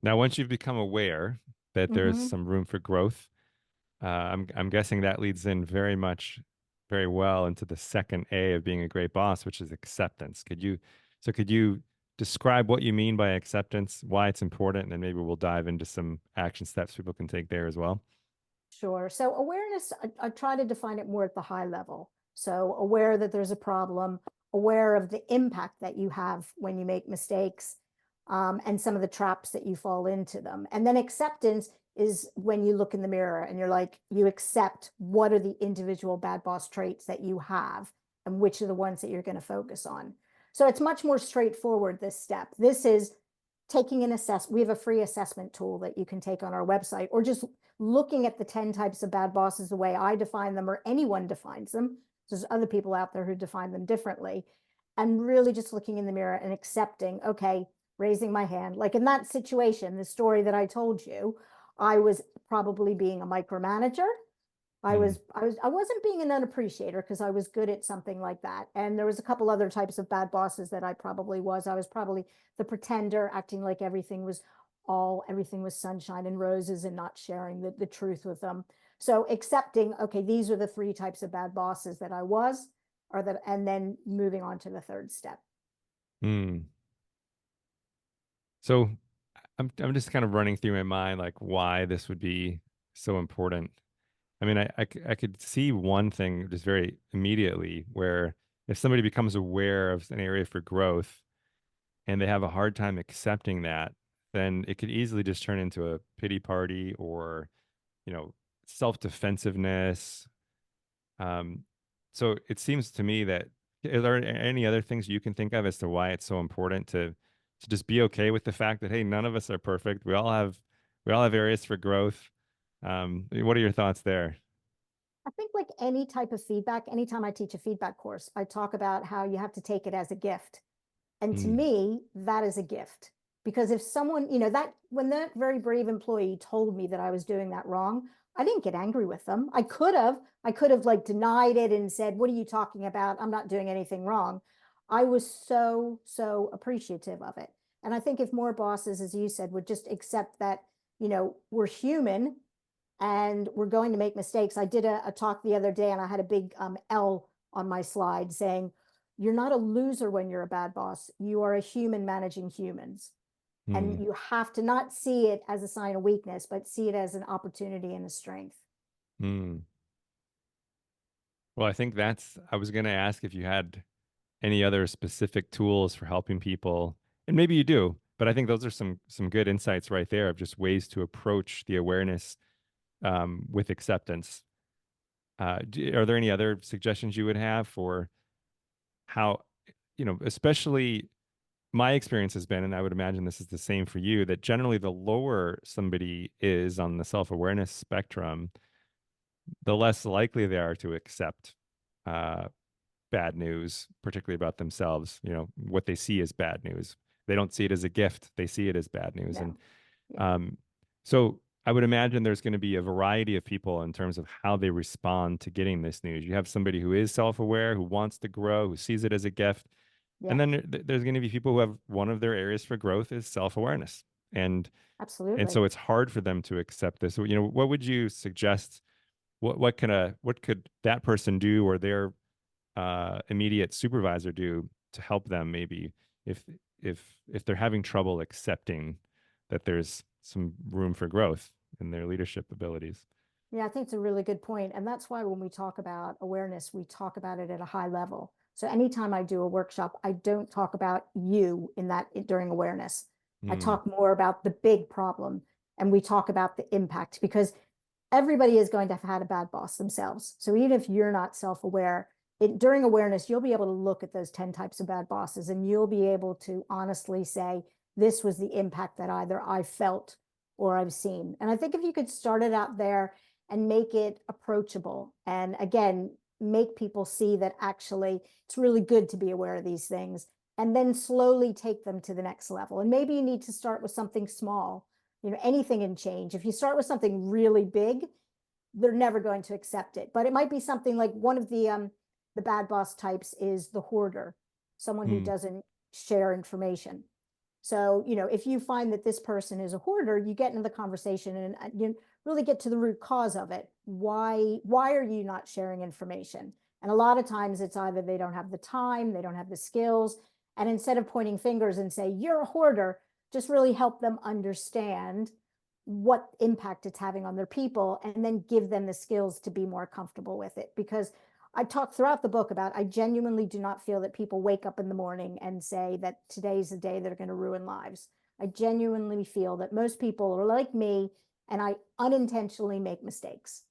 Now, once you've become aware that there's Hmm. some room for growth, I'm guessing that leads in very well into the second A of being a great boss, which is acceptance. Could you describe what you mean by acceptance, why it's important, and then maybe we'll dive into some action steps people can take there as well. Sure. So awareness, I try to define it more at the high level. So aware that there's a problem, aware of the impact that you have when you make mistakes, and some of the traps that you fall into them. And then acceptance is when you look in the mirror and you're like, you accept what are the individual bad boss traits that you have and which are the ones that you're going to focus on. So it's much more straightforward, this step. This is taking an assessment. We have a free assessment tool that you can take on our website, or just looking at the 10 types of bad bosses the way I define them or anyone defines them. There's other people out there who define them differently. And really just looking in the mirror and accepting, okay, raising my hand. Like in that situation, the story that I told you, I was probably being a micromanager. Mm. I wasn't being an unappreciator because I was good at something like that. And there was a couple other types of bad bosses that I probably was. I was probably the pretender, acting like everything was sunshine and roses and not sharing the truth with them. So accepting, okay, these are the three types of bad bosses that I was, or that, and then moving on to the third step. Mm. So I'm just kind of running through my mind like why this would be so important. I mean, I could see one thing just very immediately where if somebody becomes aware of an area for growth and they have a hard time accepting that, then it could easily just turn into a pity party or, you know, self-defensiveness. Um, so it seems to me that are there any other things you can think of as to why it's so important to just be okay with the fact that hey, none of us are perfect. We all have areas for growth. What are your thoughts there? I think like any type of feedback, anytime I teach a feedback course, I talk about how you have to take it as a gift. And to Mm, me, that is a gift. Because if someone, that when that very brave employee told me that I was doing that wrong, I didn't get angry with them. I could have like denied it and said, "What are you talking about? I'm not doing anything wrong." I was so appreciative of it. And I think if more bosses, as you said, would just accept that, we're human and we're going to make mistakes. I did a talk the other day and I had a big L on my slide saying, you're not a loser when you're a bad boss. You are a human managing humans. And mm, you have to not see it as a sign of weakness, but see it as an opportunity and a strength. mm. Well, I think I was going to ask if you had any other specific tools for helping people, and maybe you do, but I think those are some good insights right there of just ways to approach the awareness with acceptance. Are there any other suggestions you would have for how, especially my experience has been, and I would imagine this is the same for you, that generally the lower somebody is on the self-awareness spectrum, the less likely they are to accept uh, bad news, particularly about themselves. What they see as bad news. They don't see it as a gift. They see it as bad news. And No. Yeah. um, so I would imagine there's going to be a variety of people in terms of how they respond to getting this news. You have somebody who is self-aware, who wants to grow, who sees it as a gift. And Yeah. then there's going to be people who have one of their areas for growth is self-awareness. And Absolutely. so it's hard for them to accept this. So, what would you suggest? What could that person do or their immediate supervisor do to help them maybe if if they're having trouble accepting that there's some room for growth in their leadership abilities. Yeah, I think it's a really good point. And that's why when we talk about awareness, we talk about it at a high level. So anytime I do a workshop, I don't talk about you in that during awareness. I Mm, talk more about the big problem and we talk about the impact because everybody is going to have had a bad boss themselves. So even if you're not self-aware, during awareness, you'll be able to look at those 10 types of bad bosses and you'll be able to honestly say, this was the impact that either I felt or I've seen. And I think if you could start it out there and make it approachable. And again, make people see that actually it's really good to be aware of these things and then slowly take them to the next level. And maybe you need to start with something small. Anything can change. If you start with something really big, they're never going to accept it. But it might be something like one of the bad boss types is the hoarder, someone who mm, doesn't share information. So, if you find that this person is a hoarder, you get into the conversation and you really get to the root cause of it. Why are you not sharing information? And a lot of times it's either they don't have the time, they don't have the skills. And instead of pointing fingers and say, you're a hoarder, just really help them understand what impact it's having on their people, and then give them the skills to be more comfortable with it. Because I talk throughout the book about, I genuinely do not feel that people wake up in the morning and say that today's the day that are going to ruin lives. I genuinely feel that most people are like me, and I unintentionally make mistakes.